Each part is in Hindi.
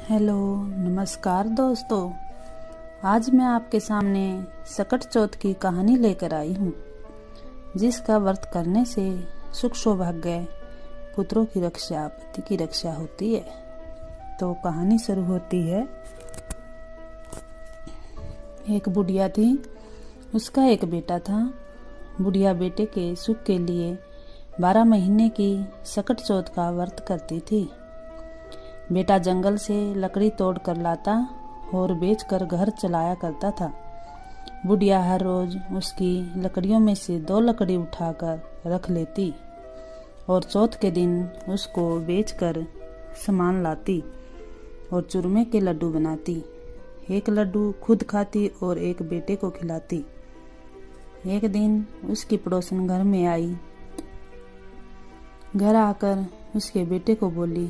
हेलो नमस्कार दोस्तों। आज मैं आपके सामने सकट चौथ की कहानी लेकर आई हूँ, जिसका व्रत करने से सुख सौभाग्य, पुत्रों की रक्षा, पति की रक्षा होती है। तो कहानी शुरू होती है। एक बुढ़िया थी, उसका एक बेटा था। बुढ़िया बेटे के सुख के लिए 12 महीने की सकट चौथ का व्रत करती थी। बेटा जंगल से लकड़ी तोड़ कर लाता और बेचकर घर चलाया करता था। बुढ़िया हर रोज उसकी लकड़ियों में से 2 लकड़ी उठाकर रख लेती और चौथ के दिन उसको बेचकर सामान लाती और चूरमे के लड्डू बनाती। एक लड्डू खुद खाती और एक बेटे को खिलाती। एक दिन उसकी पड़ोसन घर में आई। घर आकर उसके बेटे को बोली,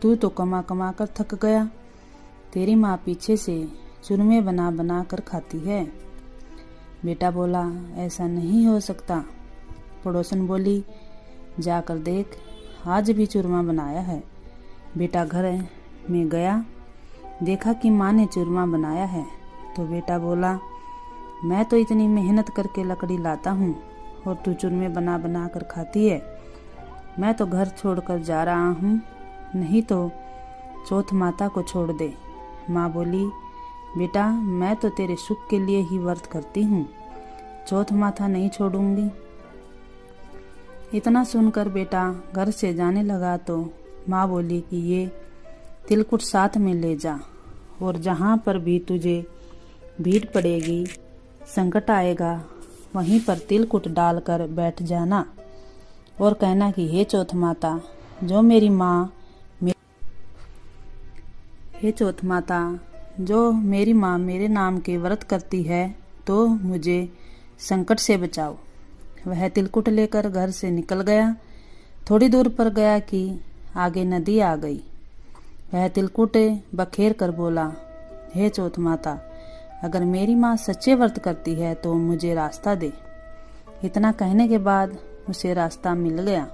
तू तो कमा कमा कर थक गया, तेरी माँ पीछे से चूरमे बना बना कर खाती है। बेटा बोला, ऐसा नहीं हो सकता। पड़ोसन बोली, जाकर देख, आज भी चूरमा बनाया है। बेटा घर में गया, देखा कि माँ ने चूरमा बनाया है। तो बेटा बोला, मैं तो इतनी मेहनत करके लकड़ी लाता हूँ और तू चूरमे बना बना कर खाती है। मैं तो घर छोड़कर जा रहा हूँ, नहीं तो चौथ माता को छोड़ दे। माँ बोली, बेटा मैं तो तेरे सुख के लिए ही व्रत करती हूँ, चौथ माता नहीं छोड़ूंगी। इतना सुनकर बेटा घर से जाने लगा तो माँ बोली कि ये तिलकुट साथ में ले जा और जहाँ पर भी तुझे भीड़ पड़ेगी, संकट आएगा, वहीं पर तिलकुट डालकर बैठ जाना और कहना कि हे चौथ माता, जो मेरी माँ मेरे नाम के व्रत करती है तो मुझे संकट से बचाओ। वह तिलकुट लेकर घर से निकल गया। थोड़ी दूर पर गया कि आगे नदी आ गई। वह तिलकुट बखेर कर बोला, हे चौथ माता, अगर मेरी माँ सच्चे व्रत करती है तो मुझे रास्ता दे। इतना कहने के बाद उसे रास्ता मिल गया।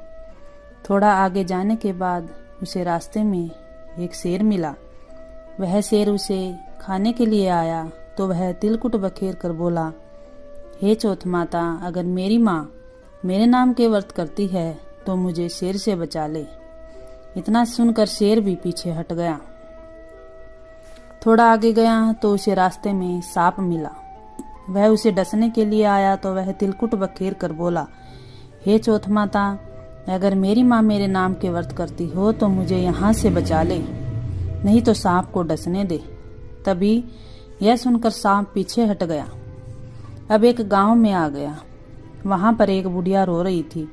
थोड़ा आगे जाने के बाद उसे रास्ते में एक शेर मिला। वह शेर उसे खाने के लिए आया तो वह तिलकुट बखेर कर बोला, हे चौथ माता, अगर मेरी माँ मेरे नाम के व्रत करती है तो मुझे शेर से बचा ले। इतना सुनकर शेर भी पीछे हट गया। थोड़ा आगे गया तो उसे रास्ते में सांप मिला। वह उसे डसने के लिए आया तो वह तिलकुट बखेर कर बोला, हे चौथ माता, अगर मेरी माँ मेरे नाम के व्रत करती हो तो मुझे यहाँ से बचा ले, नहीं तो सांप को डसने दे। तभी यह सुनकर सांप पीछे हट गया। अब एक गांव में आ गया। वहां पर एक बुढ़िया रो रही थी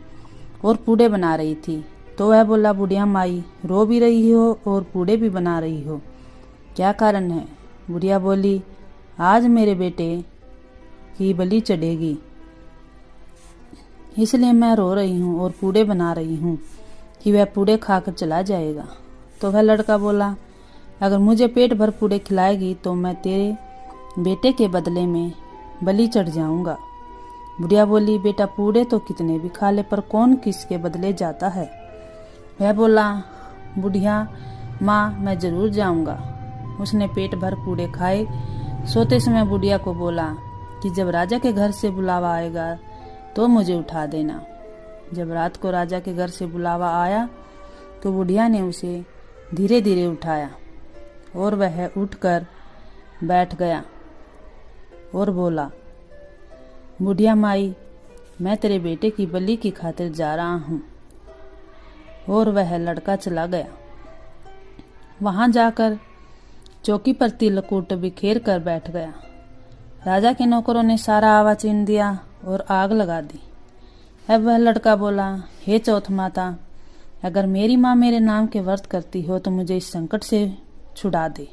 और पूड़े बना रही थी। तो वह बोला, बुढ़िया माई, रो भी रही हो और पूड़े भी बना रही हो, क्या कारण है? बुढ़िया बोली, आज मेरे बेटे की बलि चढ़ेगी, इसलिए मैं रो रही हूँ और पूड़े बना रही हूँ कि वह पूड़े खाकर चला जाएगा। तो वह लड़का बोला, अगर मुझे पेट भर पूड़े खिलाएगी तो मैं तेरे बेटे के बदले में बलि चढ़ जाऊंगा। बुढ़िया बोली, बेटा पूड़े तो कितने भी खा ले, पर कौन किसके बदले जाता है? वह बोला, बुढ़िया माँ, मैं जरूर जाऊंगा। उसने पेट भर पूड़े खाए। सोते समय बुढ़िया को बोला कि जब राजा के घर से बुलावा आएगा तो मुझे उठा देना। जब रात को राजा के घर से बुलावा आया तो बुढ़िया ने उसे धीरे धीरे उठाया और वह उठकर बैठ गया और बोला, बुढ़िया माई, मैं तेरे बेटे की बलि की खातिर जा रहा हूँ। और वह लड़का चला गया। वहां जाकर चौकी पर तिलकुट बिखेर कर बैठ गया। राजा के नौकरों ने सारा आवा चीन दिया और आग लगा दी। अब वह लड़का बोला, हे चौथ माता, अगर मेरी माँ मेरे नाम के व्रत करती हो तो मुझे इस संकट से छुड़ा दे।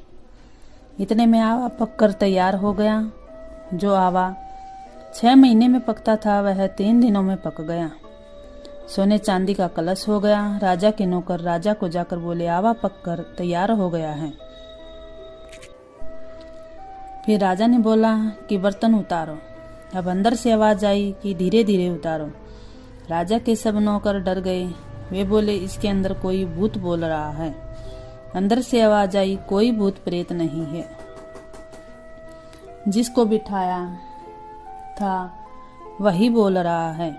इतने में आवा पककर तैयार हो गया। जो आवा 6 महीने में पकता था वह 3 दिनों में पक गया। सोने चांदी का कलश हो गया। राजा के नौकर राजा को जाकर बोले, आवा पककर तैयार हो गया है। फिर राजा ने बोला कि बर्तन उतारो। अब अंदर से आवाज आई कि धीरे धीरे उतारो। राजा के सब नौकर डर गए। वे बोले, इसके अंदर कोई भूत बोल रहा है। अंदर से आवाज आई, कोई भूत प्रेत नहीं है। जिसको बिठाया था वही बोल रहा है।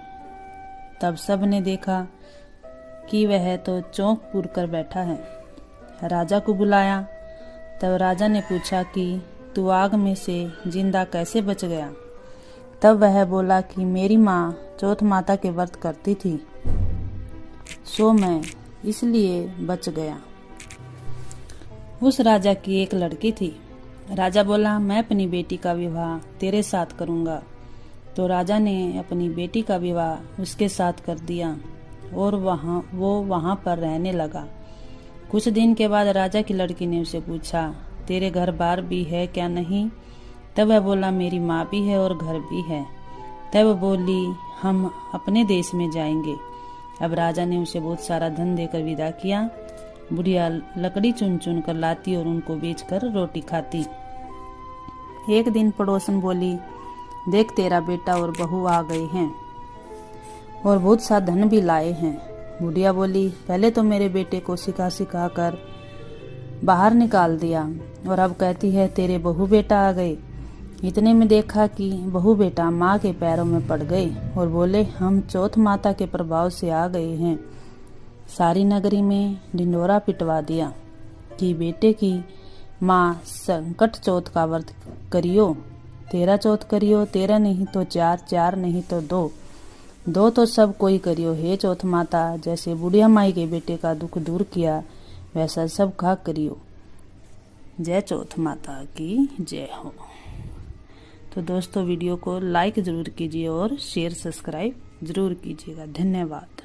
तब सब ने देखा कि वह तो चौंक पूर कर बैठा है। राजा को बुलाया। तब राजा ने पूछा कि तू आग में से जिंदा कैसे बच गया? तब वह बोला कि मेरी माँ चौथ माता के व्रत करती थी, सो मैं इसलिए बच गया। उस राजा की एक लड़की थी। राजा बोला, मैं अपनी बेटी का विवाह तेरे साथ करूंगा। तो राजा ने अपनी बेटी का विवाह उसके साथ कर दिया और वो वहां पर रहने लगा। कुछ दिन के बाद राजा की लड़की ने उसे पूछा, तेरे घर बार भी है क्या नहीं? तब वह बोला, मेरी माँ भी है और घर भी है। तब बोली, हम अपने देश में जाएंगे। अब राजा ने उसे बहुत सारा धन देकर विदा किया। बुढ़िया लकड़ी चुन चुन कर लाती और उनको बेचकर रोटी खाती। एक दिन पड़ोसन बोली, देख तेरा बेटा और बहू आ गए हैं और बहुत सा धन भी लाए हैं। बुढ़िया बोली, पहले तो मेरे बेटे को सिखा कर बाहर निकाल दिया और अब कहती है तेरे बहू बेटा आ गए। इतने में देखा कि बहू बेटा माँ के पैरों में पड़ गए और बोले, हम चौथ माता के प्रभाव से आ गए हैं। सारी नगरी में ढिंडोरा पिटवा दिया कि बेटे की माँ संकट चौथ का व्रत करियो। 13 चौथ करियो, 13 नहीं तो 4, 4 नहीं तो 2, 2 तो सब कोई करियो। हे चौथ माता, जैसे बुढ़िया माई के बेटे का दुख दूर किया वैसा सब का करियो। जय चौथ माता की जय हो। तो दोस्तों वीडियो को लाइक जरूर कीजिए और शेयर सब्सक्राइब जरूर कीजिएगा। धन्यवाद।